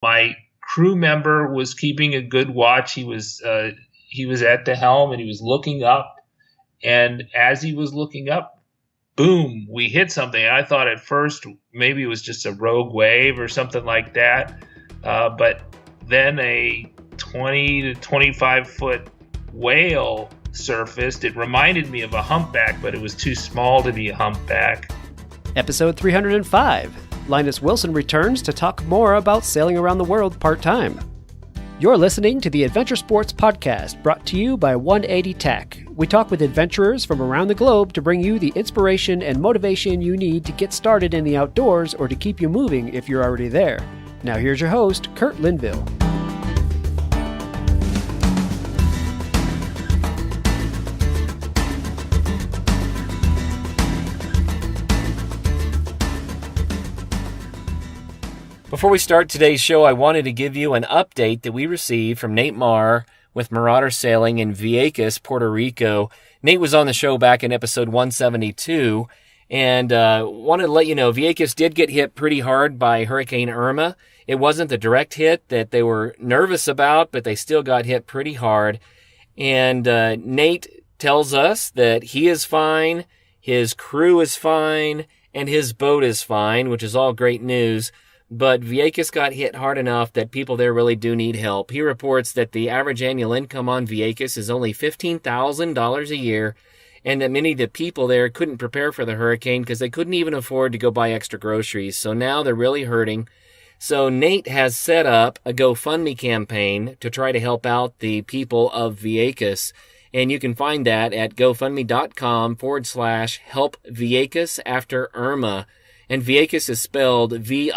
My crew member was keeping a good watch. He was at the helm and he was looking up. And as he was looking up, boom, we hit something. I thought at first maybe it was just a rogue wave or something like that. But then a 20 to 25 foot whale surfaced. It reminded me of a humpback, but it was too small to be a humpback. Episode 305. Linus Wilson returns to talk more about sailing around the world part-time. You're listening to the Adventure Sports Podcast, brought to you by 180 Tech. We talk with adventurers from around the globe to bring you the inspiration and motivation you need to get started in the outdoors or to keep you moving if you're already there. Now here's your host, Kurt Linville. Before we start today's show, I wanted to give you an update that we received from Nate Marr with Marauder Sailing in Vieques, Puerto Rico. Nate was on the show back in episode 172, and wanted to let you know Vieques did get hit pretty hard by Hurricane Irma. It wasn't the direct hit that they were nervous about, but they still got hit pretty hard. And Nate tells us that he is fine, his crew is fine, and his boat is fine, which is all great news. But Vieques got hit hard enough that people there really do need help. He reports that the average annual income on Vieques is only $15,000 a year, and that many of the people there couldn't prepare for the hurricane because they couldn't even afford to go buy extra groceries. So now they're really hurting. So Nate has set up a GoFundMe campaign to try to help out the people of Vieques. And you can find that at gofundme.com/help Vieques after Irma. And Vieques is spelled Vieques.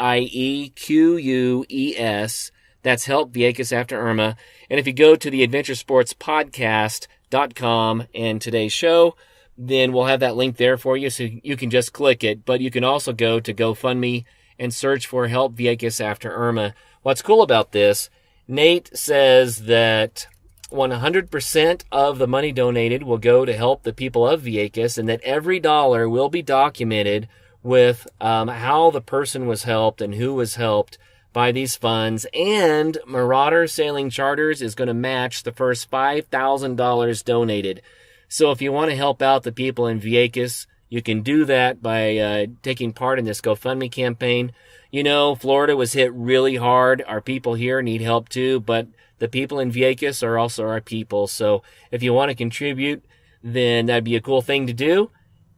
That's Help Vieques After Irma. And if you go to the adventuresportspodcast.com and today's show, then we'll have that link there for you, so you can just click it. But you can also go to GoFundMe and search for Help Vieques After Irma. What's cool about this, Nate says that 100% of the money donated will go to help the people of Vieques, and that every dollar will be documented with how the person was helped and who was helped by these funds. And Marauder Sailing Charters is going to match the first $5,000 donated. So if you want to help out the people in Vieques, you can do that by taking part in this GoFundMe campaign. You know, Florida was hit really hard. Our people here need help too, but the people in Vieques are also our people. So if you want to contribute, then that'd be a cool thing to do.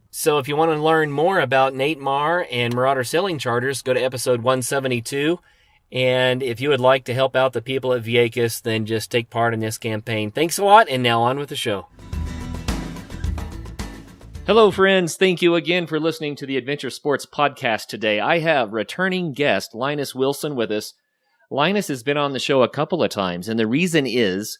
So if you want to learn more about Nate Marr and Marauder Sailing Charters, go to episode 172. And if you would like to help out the people at Vieques, then just take part in this campaign. Thanks a lot, and now on with the show. Hello, friends. Thank you again for listening to the Adventure Sports Podcast today. I have returning guest Linus Wilson with us. Linus has been on the show a couple of times, and the reason is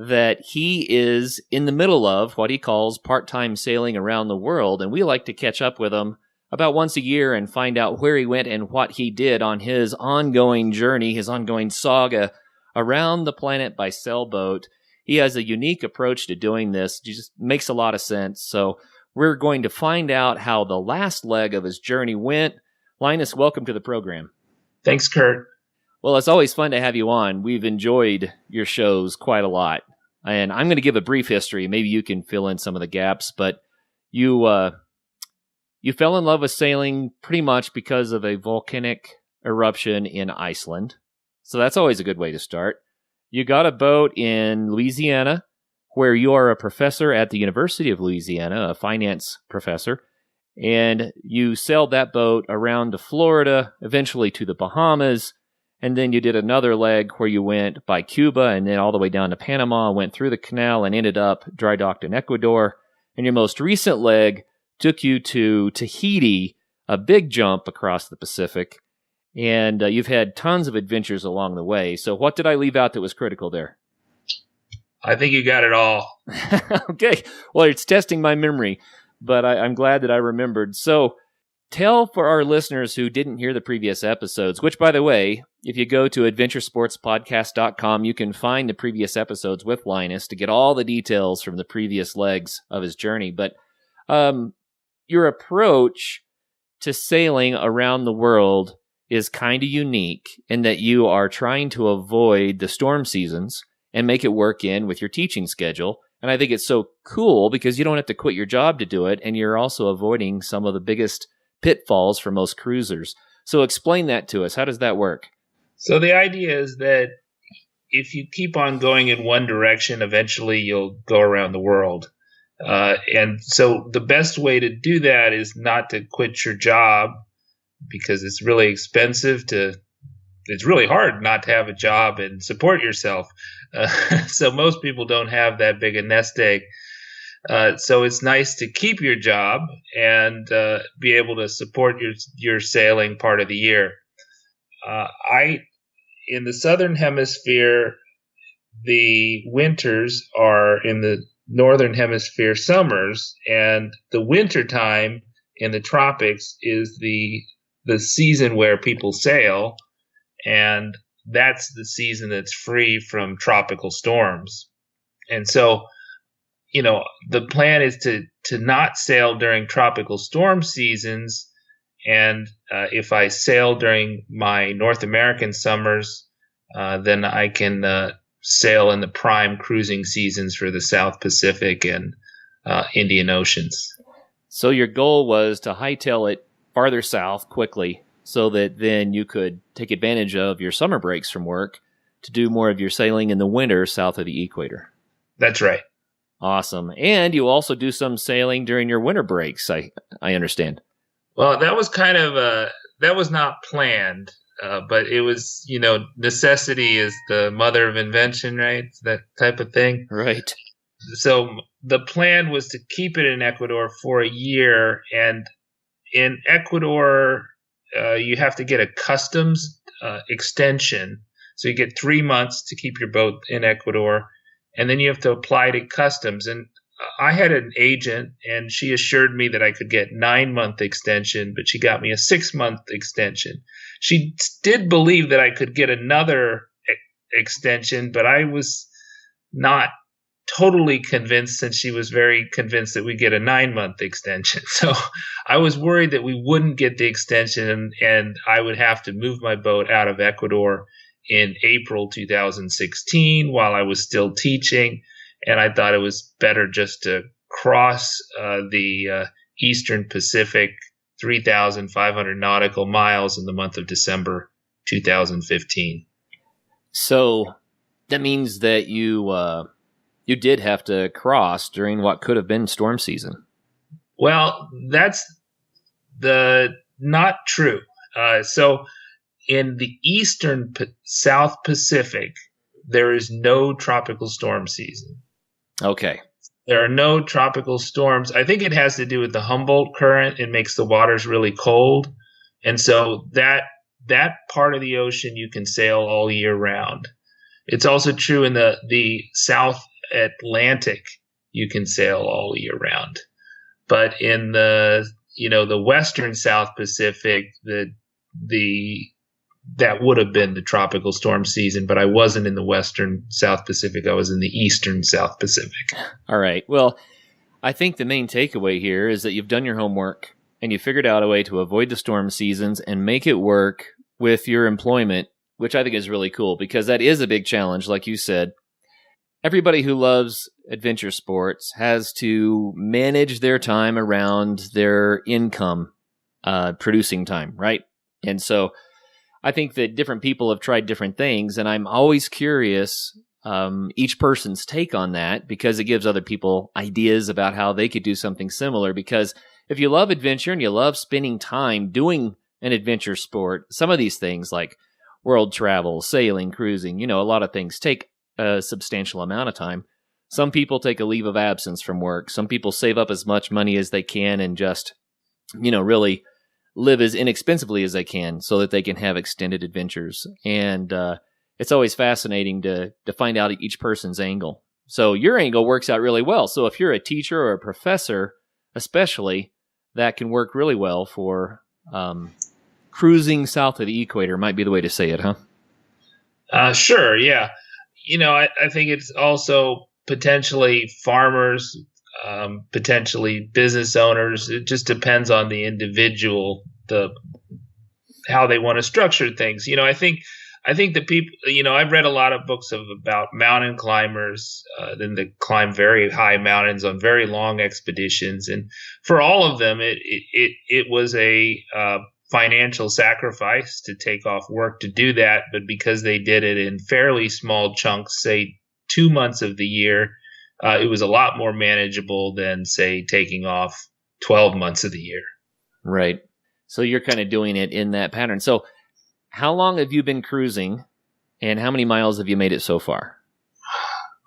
that he is in the middle of what he calls part-time sailing around the world, and we like to catch up with him about once a year and find out where he went and what he did on his ongoing journey, his ongoing saga around the planet by sailboat. He has a unique approach to doing this. It just makes a lot of sense. So we're going to find out how the last leg of his journey went. Linus, welcome to the program. Thanks, Kurt. Well, it's always fun to have you on. We've enjoyed your shows quite a lot. And I'm going to give a brief history. Maybe you can fill in some of the gaps. But you fell in love with sailing pretty much because of a volcanic eruption in Iceland. So that's always a good way to start. You got a boat in Louisiana, where you are a professor at the University of Louisiana, a finance professor. And you sailed that boat around to Florida, eventually to the Bahamas. And then you did another leg where you went by Cuba and then all the way down to Panama, went through the canal and ended up dry docked in Ecuador. And your most recent leg took you to Tahiti, a big jump across the Pacific. And you've had tons of adventures along the way. So what did I leave out that was critical there? I think you got it all. Okay. Well, it's testing my memory, but I'm glad that I remembered. So tell for our listeners who didn't hear the previous episodes, which, by the way, if you go to adventuresportspodcast.com, you can find the previous episodes with Linus to get all the details from the previous legs of his journey. But your approach to sailing around the world is kind of unique in that you are trying to avoid the storm seasons and make it work in with your teaching schedule. And I think it's so cool because you don't have to quit your job to do it, and you're also avoiding some of the biggest pitfalls for most cruisers. So explain that to us. How does that work? So the idea is that if you keep on going in one direction, eventually you'll go around the world. And so the best way to do that is not to quit your job, because it's really expensive it's really hard not to have a job and support yourself. So most people don't have that big a nest egg. So it's nice to keep your job and be able to support your sailing part of the year. In the Southern Hemisphere, the winters are in the Northern Hemisphere summers, and the winter time in the tropics is the season where people sail, and that's the season that's free from tropical storms. And so, the plan is to not sail during tropical storm seasons. And if I sail during my North American summers, then I can sail in the prime cruising seasons for the South Pacific and Indian Oceans. So your goal was to hightail it farther south quickly so that then you could take advantage of your summer breaks from work to do more of your sailing in the winter south of the equator. That's right. Awesome. And you also do some sailing during your winter breaks, I understand. Well, that was that was not planned, but it was, necessity is the mother of invention, right? That type of thing. Right. So the plan was to keep it in Ecuador for a year. And in Ecuador, you have to get a customs extension. So you get 3 months to keep your boat in Ecuador, and then you have to apply to customs. And I had an agent, and she assured me that I could get 9-month extension, but she got me a 6-month extension. She did believe that I could get another extension, but I was not totally convinced, since she was very convinced that we get a 9-month extension. So I was worried that we wouldn't get the extension, and I would have to move my boat out of Ecuador in April 2016 while I was still teaching. And I thought it was better just to cross the Eastern Pacific 3,500 nautical miles in the month of December 2015. So that means that you did have to cross during what could have been storm season. Well, that's not true. So in the Eastern South Pacific, there is no tropical storm season. Okay. There are no tropical storms. I think it has to do with the Humboldt current. It makes the waters really cold. And so that part of the ocean you can sail all year round. It's also true in the South Atlantic, you can sail all year round. But in the Western South Pacific, that would have been the tropical storm season, but I wasn't in the Western South Pacific. I was in the Eastern South Pacific. All right. Well, I think the main takeaway here is that you've done your homework and you figured out a way to avoid the storm seasons and make it work with your employment, which I think is really cool because that is a big challenge, like you said. Everybody who loves adventure sports has to manage their time around their income producing time, right? And so I think that different people have tried different things, and I'm always curious each person's take on that because it gives other people ideas about how they could do something similar. Because if you love adventure and you love spending time doing an adventure sport, some of these things like world travel, sailing, cruising, a lot of things take a substantial amount of time. Some people take a leave of absence from work. Some people save up as much money as they can and just, really live as inexpensively as they can so that they can have extended adventures. And it's always fascinating to find out each person's angle. So your angle works out really well. So if you're a teacher or a professor, especially, that can work really well for cruising south of the equator might be the way to say it, huh? Sure, yeah. I think it's also potentially farmers, potentially business owners. It just depends on the individual, how they want to structure things. I think the people, I've read a lot of books about mountain climbers, then they climb very high mountains on very long expeditions, and for all of them, it was a financial sacrifice to take off work to do that. But because they did it in fairly small chunks, say 2 months of the year, it was a lot more manageable than, say, taking off 12 months of the year. Right. So you're kind of doing it in that pattern. So how long have you been cruising, and how many miles have you made it so far?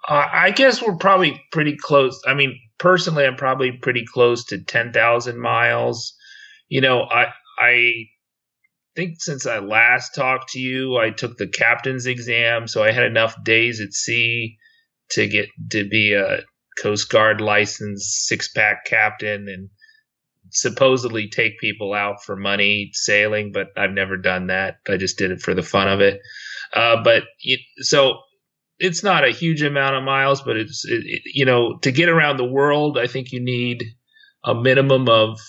I guess we're probably pretty close. I mean, personally, I'm probably pretty close to 10,000 miles. I think since I last talked to you, I took the captain's exam, so I had enough days at sea to get to be a Coast Guard licensed 6-pack captain and supposedly take people out for money sailing, but I've never done that. I just did it for the fun of it. So it's not a huge amount of miles, but to get around the world, I think you need a minimum of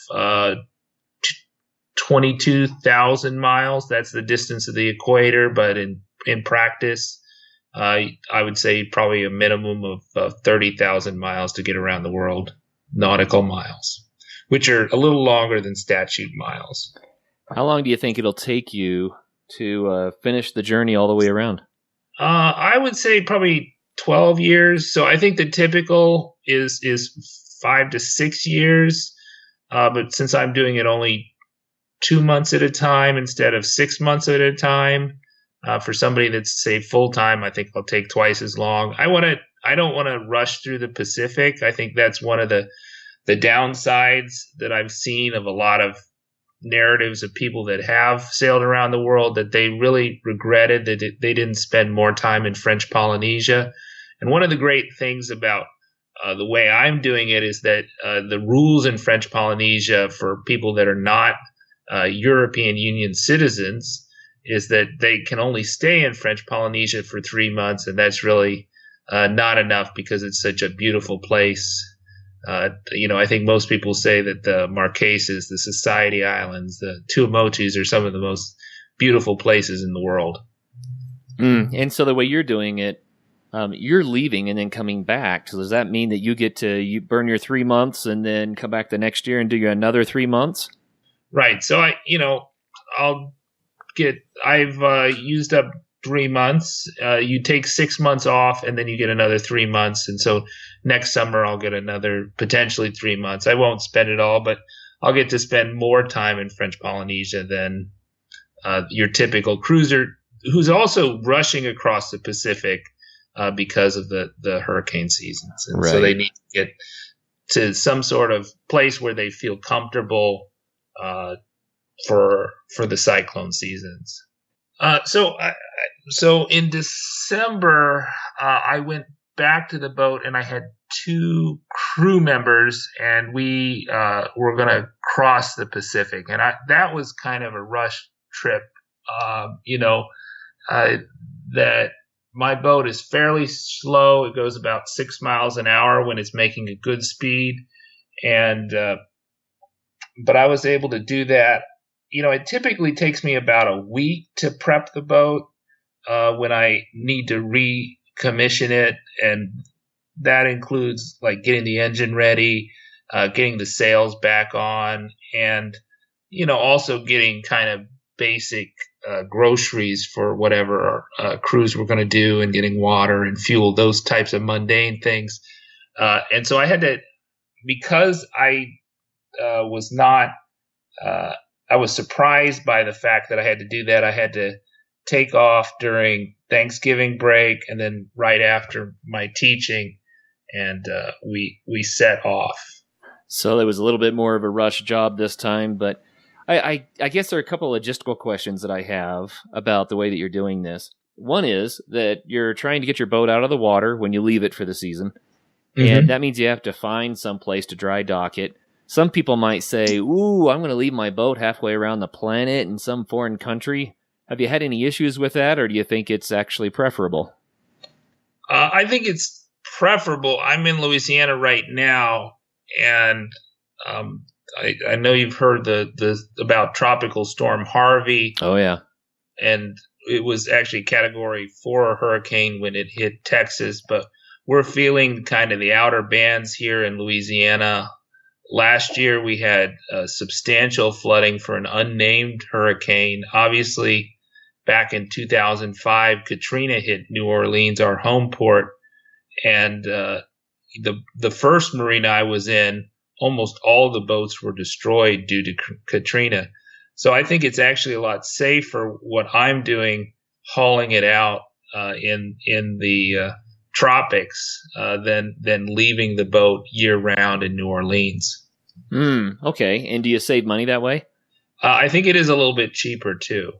22,000 miles. That's the distance of the equator, but in practice, I would say probably a minimum of 30,000 miles to get around the world, nautical miles, which are a little longer than statute miles. How long do you think it'll take you to finish the journey all the way around? I would say probably 12 years. So I think the typical is 5 to 6 years. But since I'm doing it only 2 months at a time instead of 6 months at a time, for somebody that's, say, full-time, I think I'll take twice as long. I don't want to rush through the Pacific. I think that's one of the downsides that I've seen of a lot of narratives of people that have sailed around the world, that they really regretted that they didn't spend more time in French Polynesia. And one of the great things about the way I'm doing it is that the rules in French Polynesia for people that are not European Union citizens is that they can only stay in French Polynesia for 3 months, and that's really not enough because it's such a beautiful place. I think most people say that the Marquesas, the Society Islands, the Tuamotus are some of the most beautiful places in the world. And so the way you're doing it, you're leaving and then coming back. So does that mean that you burn your 3 months and then come back the next year and do another 3 months? Right. So I've used up 3 months. You take 6 months off and then you get another 3 months. And so next summer I'll get another potentially 3 months. I won't spend it all, but I'll get to spend more time in French Polynesia than your typical cruiser who's also rushing across the Pacific because of the hurricane seasons. And so they need to get to some sort of place where they feel comfortable for the cyclone seasons. So in December, I went back to the boat and I had 2 crew members, and we were going to cross the Pacific. And that was kind of a rush trip. That my boat is fairly slow. It goes about 6 miles an hour when it's making a good speed. But I was able to do that. It typically takes me about a week to prep the boat when I need to recommission it. And that includes like getting the engine ready, getting the sails back on, and, also getting kind of basic groceries for whatever cruise we're going to do, and getting water and fuel, those types of mundane things. And so I had to, because I I was surprised by the fact that I had to do that. I had to take off during Thanksgiving break and then right after my teaching, and we set off. So it was a little bit more of a rush job this time, but I guess there are a couple of logistical questions that I have about the way that you're doing this. One is that you're trying to get your boat out of the water when you leave it for the season, and that means you have to find some place to dry dock it. Some people might say, ooh, I'm going to leave my boat halfway around the planet in some foreign country. Have you had any issues with that, or do you think it's actually preferable? I think it's preferable. I'm in Louisiana right now, and I know you've heard the about Tropical Storm Harvey. Oh, yeah. And it was actually Category 4 hurricane when it hit Texas, but we're feeling kind of the outer bands here in Louisiana. Last year, we had substantial flooding for an unnamed hurricane. Obviously, back in 2005, Katrina hit New Orleans, our home port, and the first marina I was in, almost all the boats were destroyed due to Katrina. So I think it's actually a lot safer what I'm doing, hauling it out in the tropics than leaving the boat year round in New Orleans. Okay. And do you save money that way? I think it is a little bit cheaper too.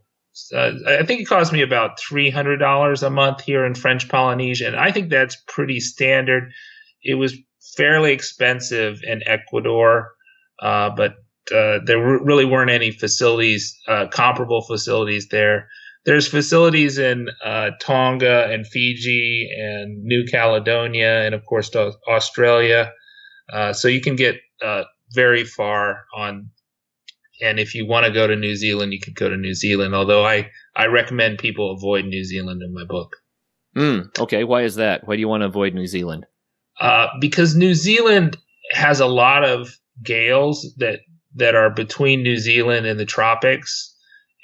I think it cost me about $300 a month here in French Polynesia, and I think that's pretty standard. It was fairly expensive in Ecuador, but there really weren't any facilities, comparable facilities there. There's facilities in Tonga and Fiji and New Caledonia and, of course, Australia. So you can get very far on. And if you want to go to New Zealand, you can go to New Zealand, although I recommend people avoid New Zealand in my book. Okay. Why is that? Why do you want to avoid New Zealand? Because New Zealand has a lot of gales that are between New Zealand and the tropics.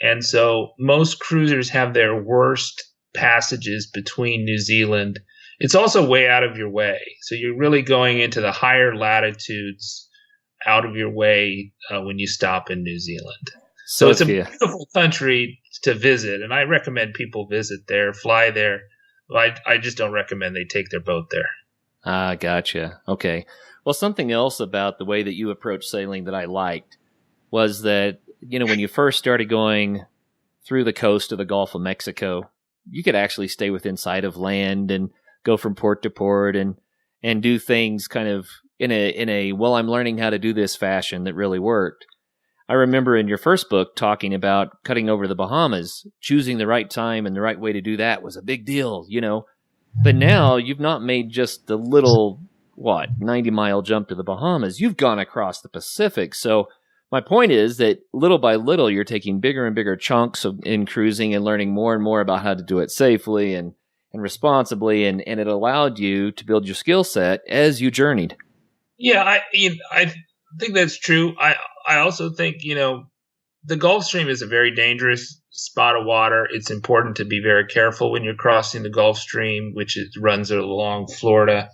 And so most cruisers have their worst passages between New Zealand. It's also way out of your way. So you're really going into the higher latitudes out of your way when you stop in New Zealand. So it's a beautiful country to visit, and I recommend people visit there, fly there. I just don't recommend they take their boat there. Ah, gotcha. Okay. Well, something else about the way that you approach sailing that I liked was that, when you first started going through the coast of the Gulf of Mexico, you could actually stay within sight of land and go from port to port and do things kind of in a well, I'm learning how to do this fashion that really worked. I remember in your first book talking about cutting over the Bahamas, choosing the right time and the right way to do that was a big deal, But now you've not made just the little, 90-mile jump to the Bahamas. You've gone across the Pacific. So my point is that little by little, you're taking bigger and bigger chunks in cruising and learning more and more about how to do it safely and responsibly. And it allowed you to build your skill set as you journeyed. Yeah, I think that's true. I also think, the Gulf Stream is a very dangerous spot of water. It's important to be very careful when you're crossing the Gulf Stream, which runs along Florida's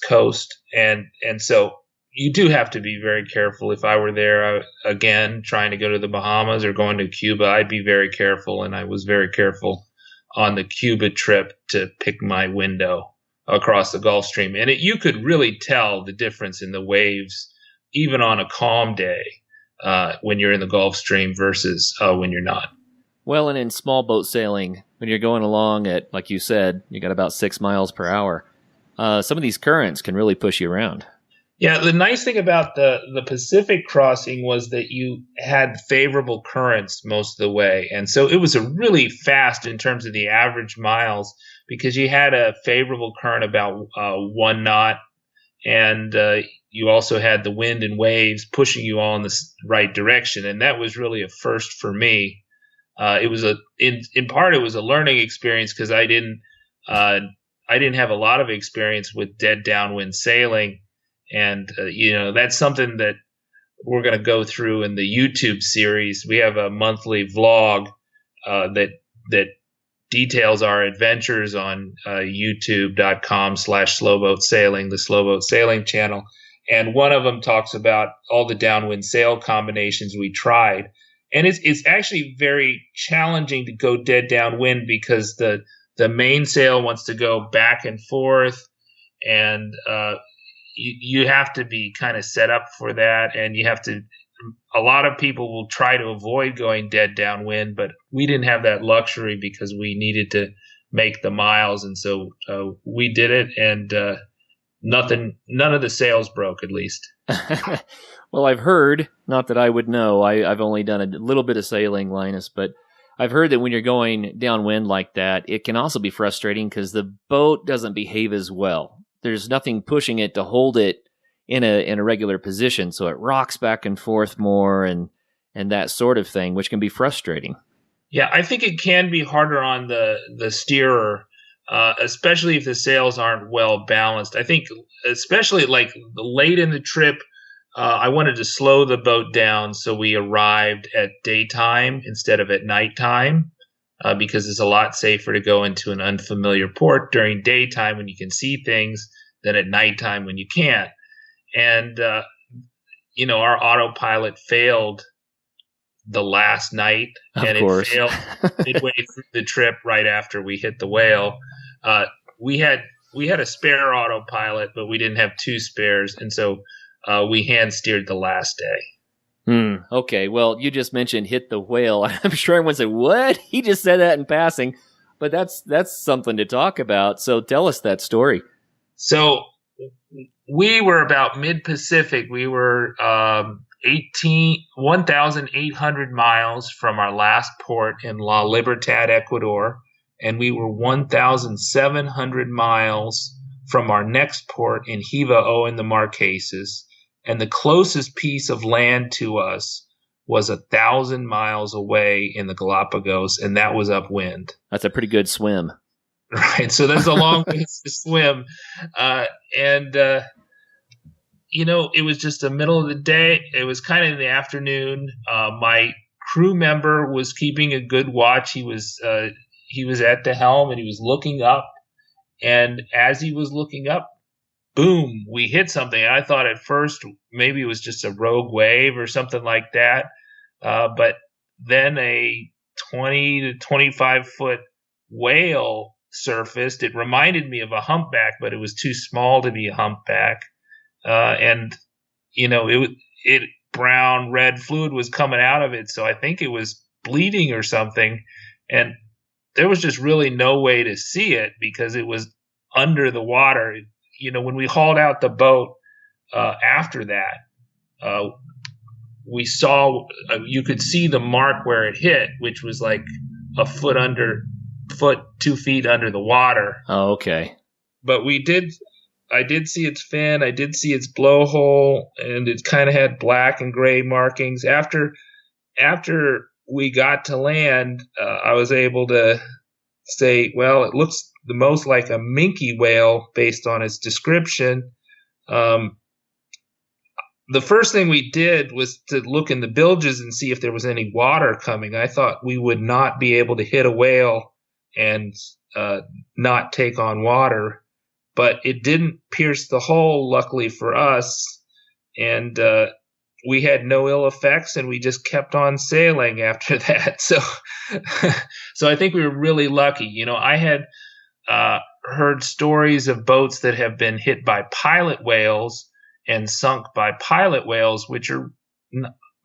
coast. And so you do have to be very careful. If I were there again, trying to go to the Bahamas or going to Cuba, I'd be very careful. And I was very careful on the Cuba trip to pick my window across the Gulf Stream. And you could really tell the difference in the waves, even on a calm day, when you're in the Gulf Stream versus when you're not. Well, and in small boat sailing, when you're going along at, like you said, you got about 6 miles per hour, some of these currents can really push you around. Yeah, the nice thing about the Pacific crossing was that you had favorable currents most of the way. And so it was a really fast in terms of the average miles because you had a favorable current about 1 knot. And you also had the wind and waves pushing you all in the right direction. And that was really a first for me. It was in part, it was a learning experience because I didn't have a lot of experience with dead downwind sailing. And, that's something that we're going to go through in the YouTube series. We have a monthly vlog that details our adventures on youtube.com/slowboatsailing, the Slowboat Sailing channel. And one of them talks about all the downwind sail combinations we tried. And it's actually very challenging to go dead downwind because the mainsail wants to go back and forth, and you have to be kind of set up for that, and a lot of people will try to avoid going dead downwind, but we didn't have that luxury because we needed to make the miles, and so we did it, and none of the sails broke, at least. Well, I've heard, not that I would know, I've only done a little bit of sailing, Linus, but I've heard that when you're going downwind like that, it can also be frustrating because the boat doesn't behave as well. There's nothing pushing it to hold it in a regular position, so it rocks back and forth more and that sort of thing, which can be frustrating. Yeah, I think it can be harder on the steerer, especially if the sails aren't well balanced. I think especially like late in the trip, I wanted to slow the boat down, so we arrived at daytime instead of at nighttime, because it's a lot safer to go into an unfamiliar port during daytime when you can see things than at nighttime when you can't. And, our autopilot failed the last night, and it failed midway through the trip right after we hit the whale. We had a spare autopilot, but we didn't have two spares, and so we hand steered the last day. Okay, well, you just mentioned hit the whale. I'm sure everyone said, what? He just said that in passing, but that's something to talk about. So tell us that story. So we were about mid-Pacific. We were 1,800 miles from our last port in La Libertad, Ecuador, and we were 1,700 miles from our next port in Hivao in the Marquesas, and the closest piece of land to us was 1,000 miles away in the Galapagos, and that was upwind. That's a pretty good swim. Right, so that's a long ways to swim. It was just the middle of the day. It was kind of in the afternoon. My crew member was keeping a good watch. He was at the helm, and he was looking up. And as he was looking up, boom, we hit something. I thought at first maybe it was just a rogue wave or something like that. But then a 20 to 25 foot whale surfaced. It reminded me of a humpback, but it was too small to be a humpback. It brown, red fluid was coming out of it. So I think it was bleeding or something. And there was just really no way to see it because it was under the water. When we hauled out the boat after that, we saw, you could see the mark where it hit, which was like a foot, 2 feet under the water. Oh, okay. But I did see its fin. I did see its blowhole, and it kind of had black and gray markings. After we got to land, I was able to say, well, it looks the most like a minke whale based on its description. The first thing we did was to look in the bilges and see if there was any water coming. I thought we would not be able to hit a whale and not take on water. But it didn't pierce the hull, luckily for us, and we had no ill effects, and we just kept on sailing after that. So I think we were really lucky. I had heard stories of boats that have been hit by pilot whales and sunk by pilot whales, which are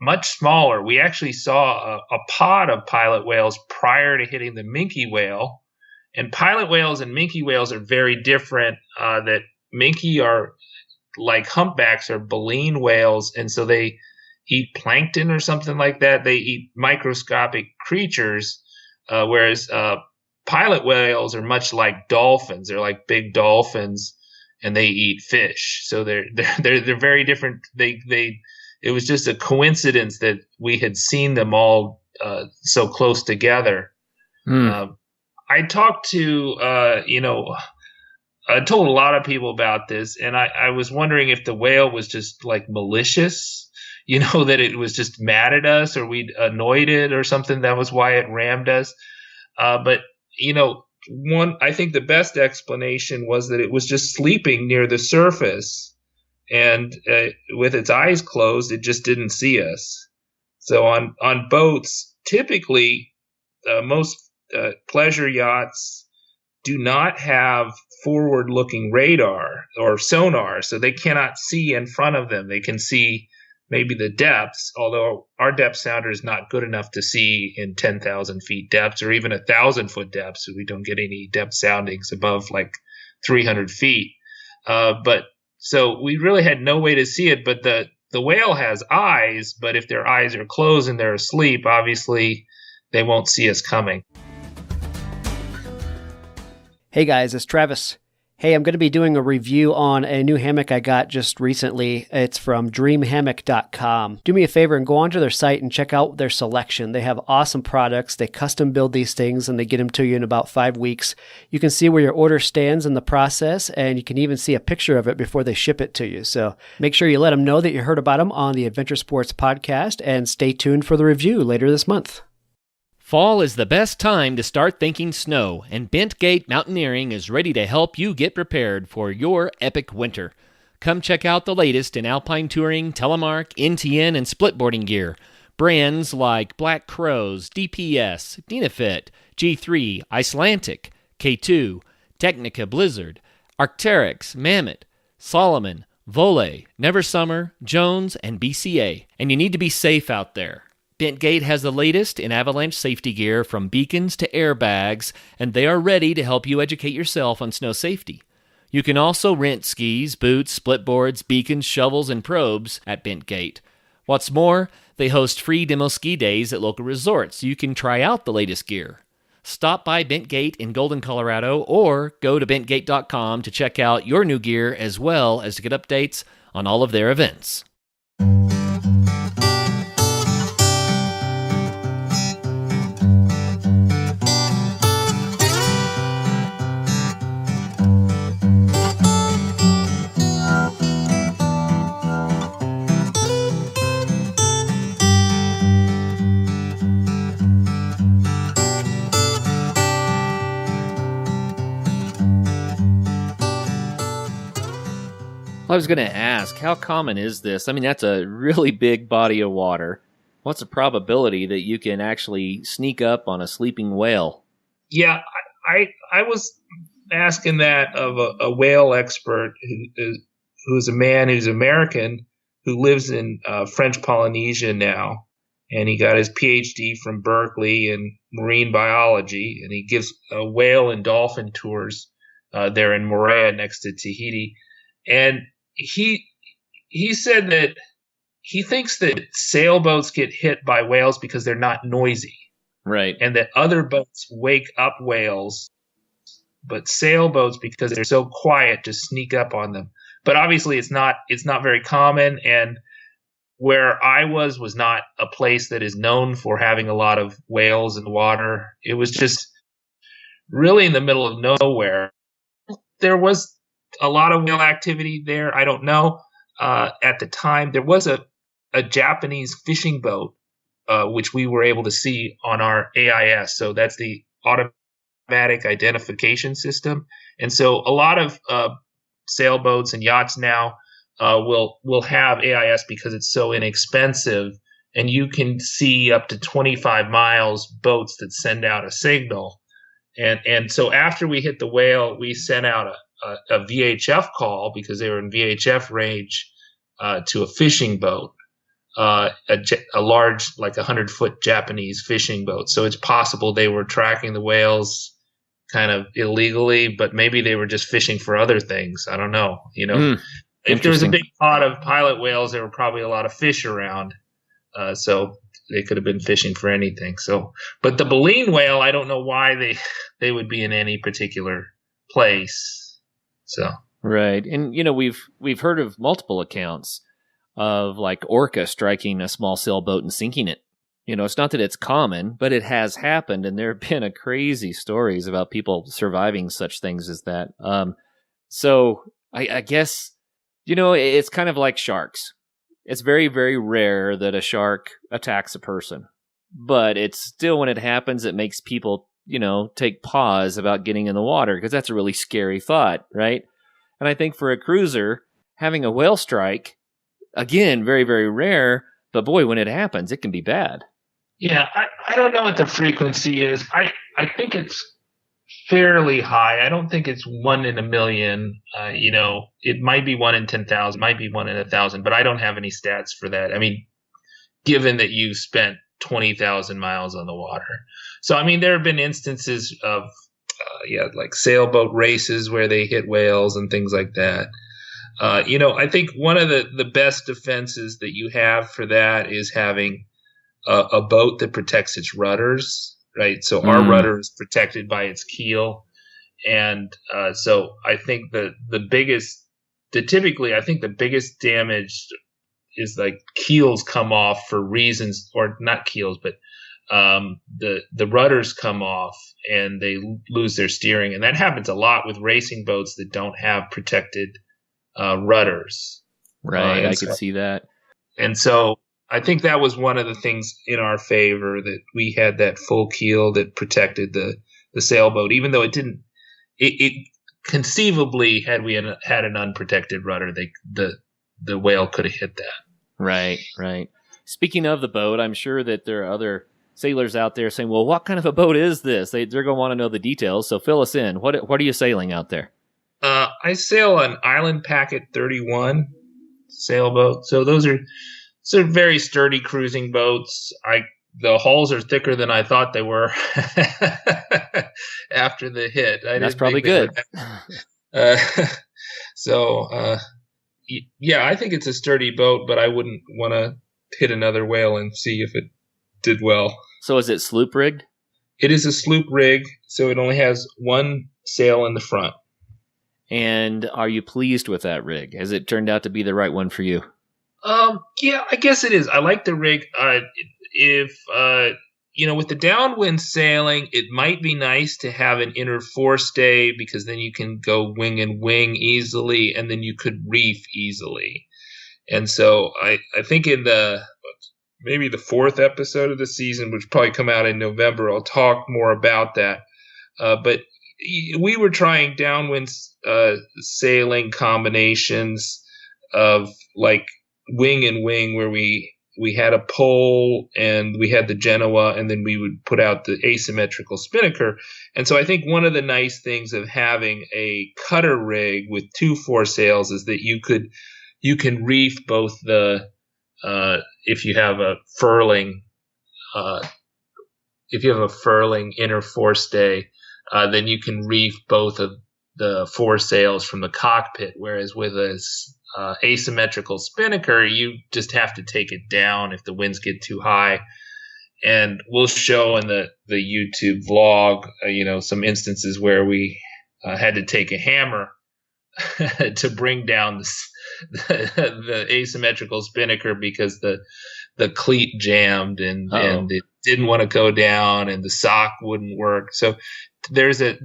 much smaller. We actually saw a pod of pilot whales prior to hitting the minke whale. And pilot whales and minke whales are very different. That minke are like humpbacks or baleen whales, and so they eat plankton or something like that. They eat microscopic creatures, whereas pilot whales are much like dolphins. They're like big dolphins, and they eat fish. So they're very different. It was just a coincidence that we had seen them all so close together. I talked to, I told a lot of people about this, and I was wondering if the whale was just like malicious, that it was just mad at us or we'd annoyed it or something. That was why it rammed us. But I think the best explanation was that it was just sleeping near the surface, and with its eyes closed, it just didn't see us. So on boats, typically, most pleasure yachts do not have forward-looking radar or sonar, so they cannot see in front of them. They can see maybe the depths, although our depth sounder is not good enough to see in 10,000 feet depths or even 1,000-foot depths, so we don't get any depth soundings above like 300 feet. But so we really had no way to see it, but the whale has eyes, but if their eyes are closed and they're asleep, obviously they won't see us coming. Hey guys, it's Travis. Hey, I'm going to be doing a review on a new hammock I got just recently. It's from dreamhammock.com. Do me a favor and go onto their site and check out their selection. They have awesome products. They custom build these things and they get them to you in about 5 weeks. You can see where your order stands in the process, and you can even see a picture of it before they ship it to you. So make sure you let them know that you heard about them on the Adventure Sports Podcast, and stay tuned for the review later this month. Fall is the best time to start thinking snow, and Bentgate Mountaineering is ready to help you get prepared for your epic winter. Come check out the latest in alpine touring, telemark, NTN, and splitboarding gear. Brands like Black Crows, DPS, Dynafit, G3, Icelantic, K2, Technica Blizzard, Arc'teryx, Mammoth, Solomon, Volley, Never Summer, Jones, and BCA. And you need to be safe out there. Bentgate has the latest in avalanche safety gear, from beacons to airbags, and they are ready to help you educate yourself on snow safety. You can also rent skis, boots, splitboards, beacons, shovels, and probes at Bentgate. What's more, they host free demo ski days at local resorts so you can try out the latest gear. Stop by Bentgate in Golden, Colorado, or go to bentgate.com to check out your new gear, as well as to get updates on all of their events. I was going to ask, how common is this? I mean, that's a really big body of water. What's the probability that you can actually sneak up on a sleeping whale? Yeah, I was asking that of a whale expert who's a man who's American who lives in French Polynesia now, and he got his PhD from Berkeley in marine biology, and he gives whale and dolphin tours there in Moorea next to Tahiti. And he said that he thinks that sailboats get hit by whales because they're not noisy. Right. And that other boats wake up whales, but sailboats, because they're so quiet, just sneak up on them. But obviously it's not very common, and where I was not a place that is known for having a lot of whales in the water. It was just really in the middle of nowhere. There was a lot of whale activity there. I don't know. At the time, there was a Japanese fishing boat, which we were able to see on our AIS. So that's the automatic identification system. And so a lot of sailboats and yachts now will have AIS because it's so inexpensive. And you can see up to 25 miles boats that send out a signal. And so after we hit the whale, we sent out a VHF call, because they were in VHF range, to a fishing boat, a large, like 100-foot Japanese fishing boat. So it's possible they were tracking the whales kind of illegally, but maybe they were just fishing for other things. I don't know. If there was a big pod of pilot whales, there were probably a lot of fish around. So they could have been fishing for anything. So, but the baleen whale, I don't know why they would be in any particular place. So right, and we've heard of multiple accounts of like orca striking a small sailboat and sinking it. It's not that it's common, but it has happened, and there have been crazy stories about people surviving such things as that. So I guess it's kind of like sharks. It's very, very rare that a shark attacks a person, but it's still, when it happens, it makes people take pause about getting in the water, because that's a really scary thought, right? And I think for a cruiser, having a whale strike, again, very, very rare, but boy, when it happens, it can be bad. Yeah, I don't know what the frequency is. I think it's fairly high. I don't think it's 1 in a million. It might be 1 in 10,000, might be 1 in 1,000, but I don't have any stats for that. I mean, given that you spent 20,000 miles on the water. So, I mean, there have been instances of, like sailboat races where they hit whales and things like that. I think one of the best defenses that you have for that is having a boat that protects its rudders, right? So our rudder is protected by its keel. And so I think typically I think the biggest damage is like keels come off for reasons, or not keels, but the rudders come off and they lose their steering, and that happens a lot with racing boats that don't have protected rudders. Right, I could see that. And so I think that was one of the things in our favor, that we had that full keel that protected the sailboat, even though it didn't. It conceivably, had we had an unprotected rudder, the whale could have hit that. Right, right. Speaking of the boat, I'm sure that there are other sailors out there saying, well, what kind of a boat is this? They're going to want to know the details, so fill us in. What are you sailing out there? I sail an Island Packet 31 sailboat. So those are very sturdy cruising boats. The hulls are thicker than I thought they were after the hit. That's probably good. Yeah, I think it's a sturdy boat, but I wouldn't want to hit another whale and see if it did well. So is it sloop rigged? It is a sloop rig, so it only has one sail in the front. And are you pleased with that rig? Has it turned out to be the right one for you? Yeah, I guess it is. I like the rig. With the downwind sailing, it might be nice to have an inner forestay, because then you can go wing and wing easily, and then you could reef easily. And so I think in maybe the 4th episode of the season, which will probably come out in November, I'll talk more about that. But we were trying downwind sailing combinations of like wing and wing, where we had a pole and we had the Genoa, and then we would put out the asymmetrical spinnaker. And so I think one of the nice things of having a cutter rig with 2 foresails is that you can reef both if you have a furling inner forestay, then you can reef both of the foresails from the cockpit, whereas with a asymmetrical spinnaker, you just have to take it down if the winds get too high. And we'll show in the YouTube vlog, some instances where we had to take a hammer to bring down the asymmetrical spinnaker, because the cleat jammed and it didn't want to go down, and the sock wouldn't work. So there's a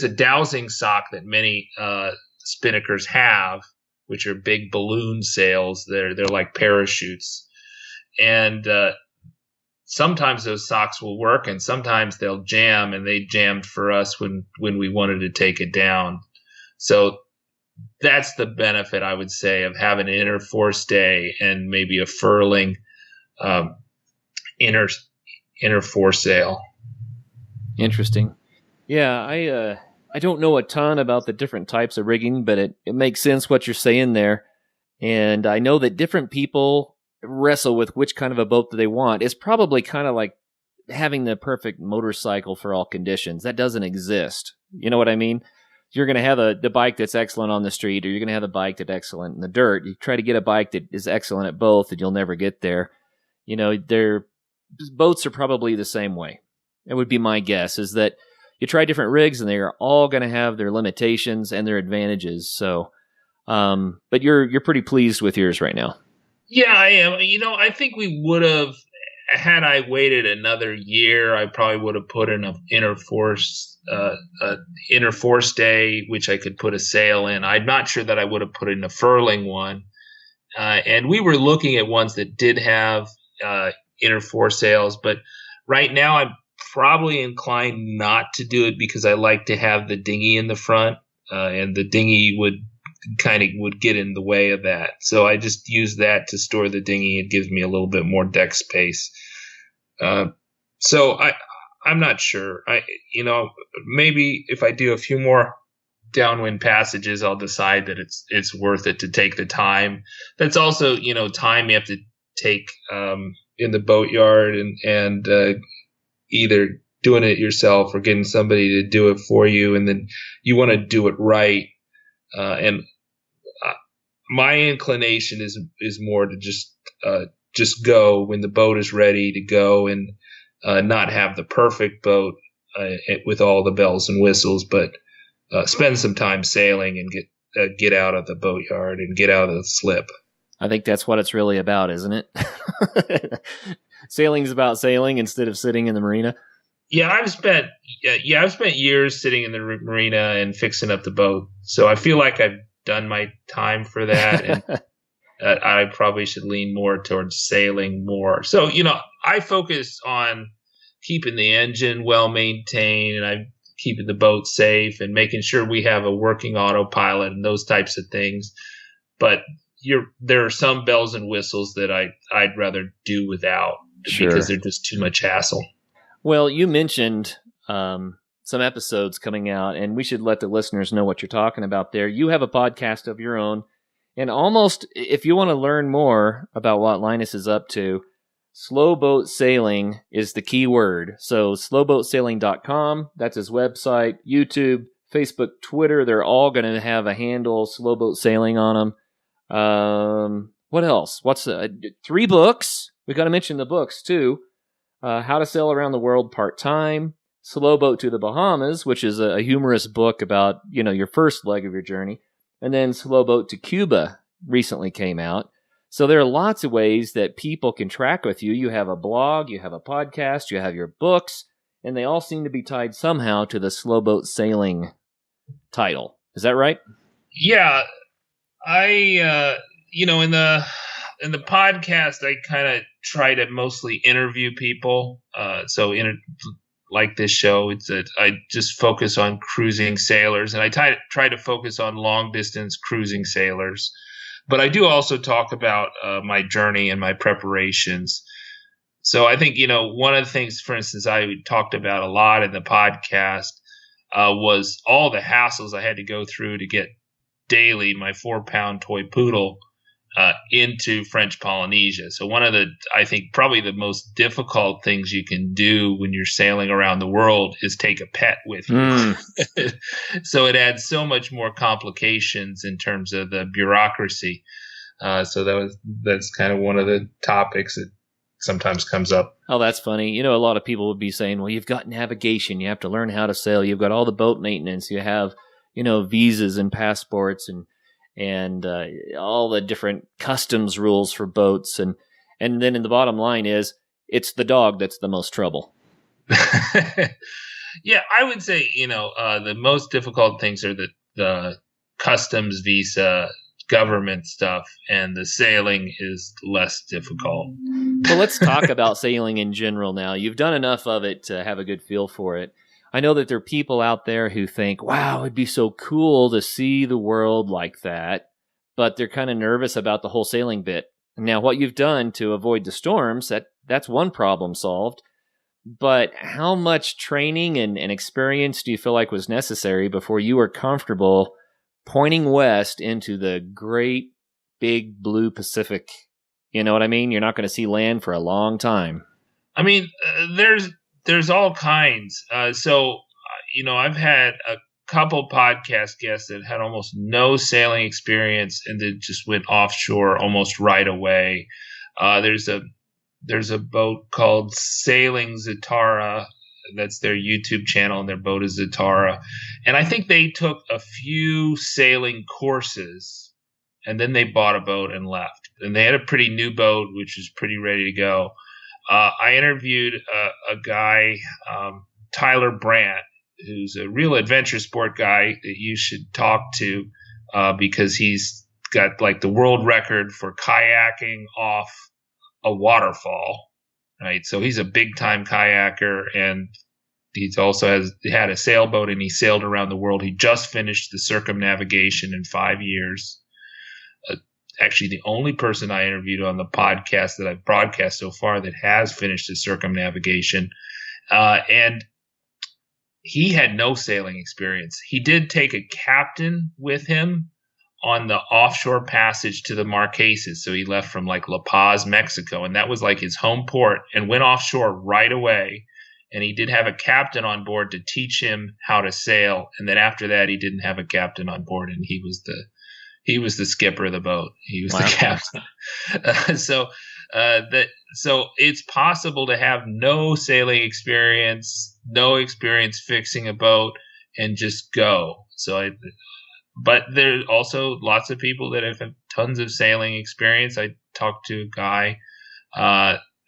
dowsing sock that many spinnakers have, which are big balloon sails. They're like parachutes, and sometimes those socks will work, and sometimes they'll jam, and they jammed for us when we wanted to take it down. So that's the benefit, I would say, of having an inner forestay and maybe a furling inner foresail. Interesting. Yeah, I don't know a ton about the different types of rigging, but it makes sense what you're saying there. And I know that different people wrestle with which kind of a boat that they want. It's probably kind of like having the perfect motorcycle for all conditions. That doesn't exist. You know what I mean? You're going to have the bike that's excellent on the street, or you're going to have the bike that's excellent in the dirt. You try to get a bike that is excellent at both, and you'll never get there. Boats are probably the same way. It would be my guess, is that you try different rigs, and they are all going to have their limitations and their advantages. So, but you're pretty pleased with yours right now. Yeah, I am. I think we would have, had I waited another year, I probably would have put in an inner forestay, which I could put a sail in. I'm not sure that I would have put in a furling one. And we were looking at ones that did have inner foresails, but right now I'm probably inclined not to do it, because I like to have the dinghy in the front, and the dinghy would get in the way of that. So I just use that to store the dinghy. It gives me a little bit more deck space. So I'm not sure. Maybe if I do a few more downwind passages, I'll decide that it's worth it to take the time. That's also, time you have to take in the boatyard, and either doing it yourself or getting somebody to do it for you, and then you want to do it right. And my inclination is more to just go when the boat is ready to go, and not have the perfect boat with all the bells and whistles, but spend some time sailing and get out of the boatyard and get out of the slip. I think that's what it's really about, isn't it? Sailing's about sailing instead of sitting in the marina. Yeah, I've spent years sitting in the marina and fixing up the boat. So I feel like I've done my time for that, and I probably should lean more towards sailing more. So, I focus on keeping the engine well maintained, and I'm keeping the boat safe and making sure we have a working autopilot and those types of things. But there are some bells and whistles that I'd rather do without, because they're just too much hassle. Well, you mentioned some episodes coming out, and we should let the listeners know what you're talking about there. You have a podcast of your own, and almost, if you want to learn more about what Linus is up to, slow boat sailing is the key word. So slowboatsailing.com, that's his website, YouTube, Facebook, Twitter, they're all going to have a handle, Slow Boat Sailing, on them. What else? 3 books? We got to mention the books too. How to Sail Around the World Part-Time, Slow Boat to the Bahamas, which is a humorous book about, your first leg of your journey, and then Slow Boat to Cuba recently came out. So there are lots of ways that people can track with you. You have a blog, you have a podcast, you have your books, and they all seem to be tied somehow to the Slow Boat Sailing title. Is that right? Yeah. I, in the podcast, I kind of try to mostly interview people. Like this show, I just focus on cruising sailors, and I try to focus on long distance cruising sailors. But I do also talk about my journey and my preparations. So I think, one of the things, for instance, I talked about a lot in the podcast was all the hassles I had to go through to get Daily, my 4-pound toy poodle, into French Polynesia. So one of I think probably the most difficult things you can do when you're sailing around the world is take a pet with you. So it adds so much more complications in terms of the bureaucracy. So that's kind of one of the topics that sometimes comes up. Oh, that's funny. A lot of people would be saying, well, you've got navigation, you have to learn how to sail, you've got all the boat maintenance, you have, visas and passports and all the different customs rules for boats. And then in the bottom line is, it's the dog that's the most trouble. Yeah, I would say, the most difficult things are the customs, visa, government stuff, and the sailing is less difficult. Well, let's talk about sailing in general now. You've done enough of it to have a good feel for it. I know that there are people out there who think, wow, it'd be so cool to see the world like that, but they're kind of nervous about the whole sailing bit. Now, what you've done to avoid the storms, that's one problem solved. But how much training and experience do you feel like was necessary before you were comfortable pointing west into the great big blue Pacific? You know what I mean? You're not going to see land for a long time. I mean, there's all kinds. I've had a couple podcast guests that had almost no sailing experience and then just went offshore almost right away. There's a boat called Sailing Zatara. That's their YouTube channel, and their boat is Zatara. And I think they took a few sailing courses, and then they bought a boat and left. And they had a pretty new boat, which was pretty ready to go. I interviewed a guy, Tyler Brandt, who's a real adventure sport guy that you should talk to because he's got like the world record for kayaking off a waterfall, right? So he's a big time kayaker, and he's also had a sailboat, and he sailed around the world. He just finished the circumnavigation in 5 years. Actually, the only person I interviewed on the podcast that I've broadcast so far that has finished the circumnavigation. And he had no sailing experience. He did take a captain with him on the offshore passage to the Marquesas. So he left from like La Paz, Mexico, and that was like his home port, and went offshore right away. And he did have a captain on board to teach him how to sail. And then after that, he didn't have a captain on board, and he was the skipper of the boat. He was the captain. So it's possible to have no sailing experience, no experience fixing a boat, and just go. But there are also lots of people that have tons of sailing experience. I talked to a guy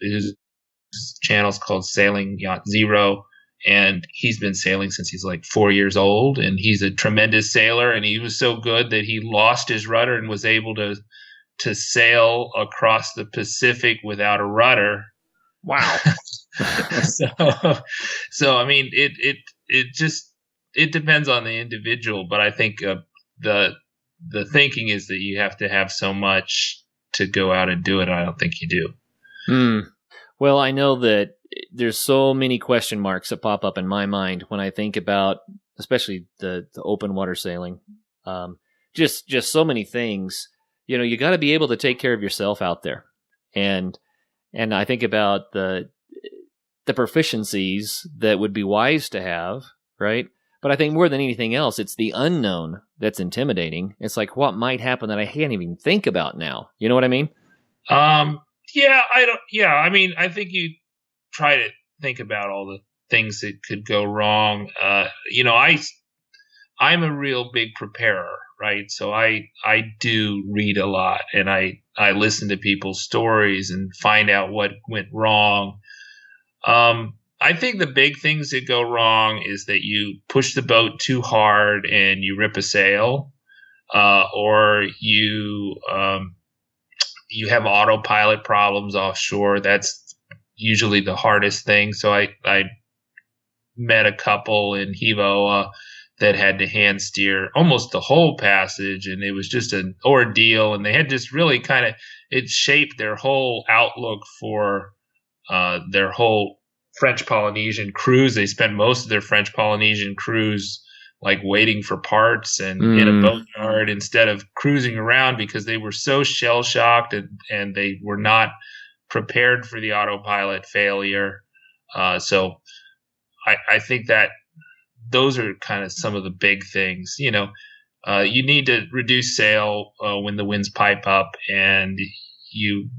whose channel is called Sailing Yacht Zero, and he's been sailing since he's like 4 years old, and he's a tremendous sailor, and he was so good that he lost his rudder and was able to sail across the Pacific without a rudder. Wow. So I mean, it depends on the individual, but I think the thinking is that you have to have so much to go out and do it. I don't think you do. Well, I know that there's so many question marks that pop up in my mind when I think about, especially the open water sailing. Just so many things. You know, you got to be able to take care of yourself out there, and I think about the proficiencies that would be wise to have, right? But I think more than anything else, it's the unknown that's intimidating. It's like, what might happen that I can't even think about now? You know what I mean? I mean, I think you try to think about all the things that could go wrong. I'm a real big preparer, right? So I do read a lot, and I listen to people's stories and find out what went wrong. I think the big things that go wrong is that you push the boat too hard and you rip a sail, or you have autopilot problems offshore. That's usually the hardest thing. So I met a couple in Hivoa that had to hand steer almost the whole passage, and it was just an ordeal. And they had just really it shaped their whole outlook for their whole French Polynesian cruise. They spent most of their French Polynesian cruise like waiting for parts and in a boatyard instead of cruising around, because they were so shell shocked and they were not prepared for the autopilot failure. So I think that those are kind of some of the big things. You need to reduce sail when the winds pipe up, and you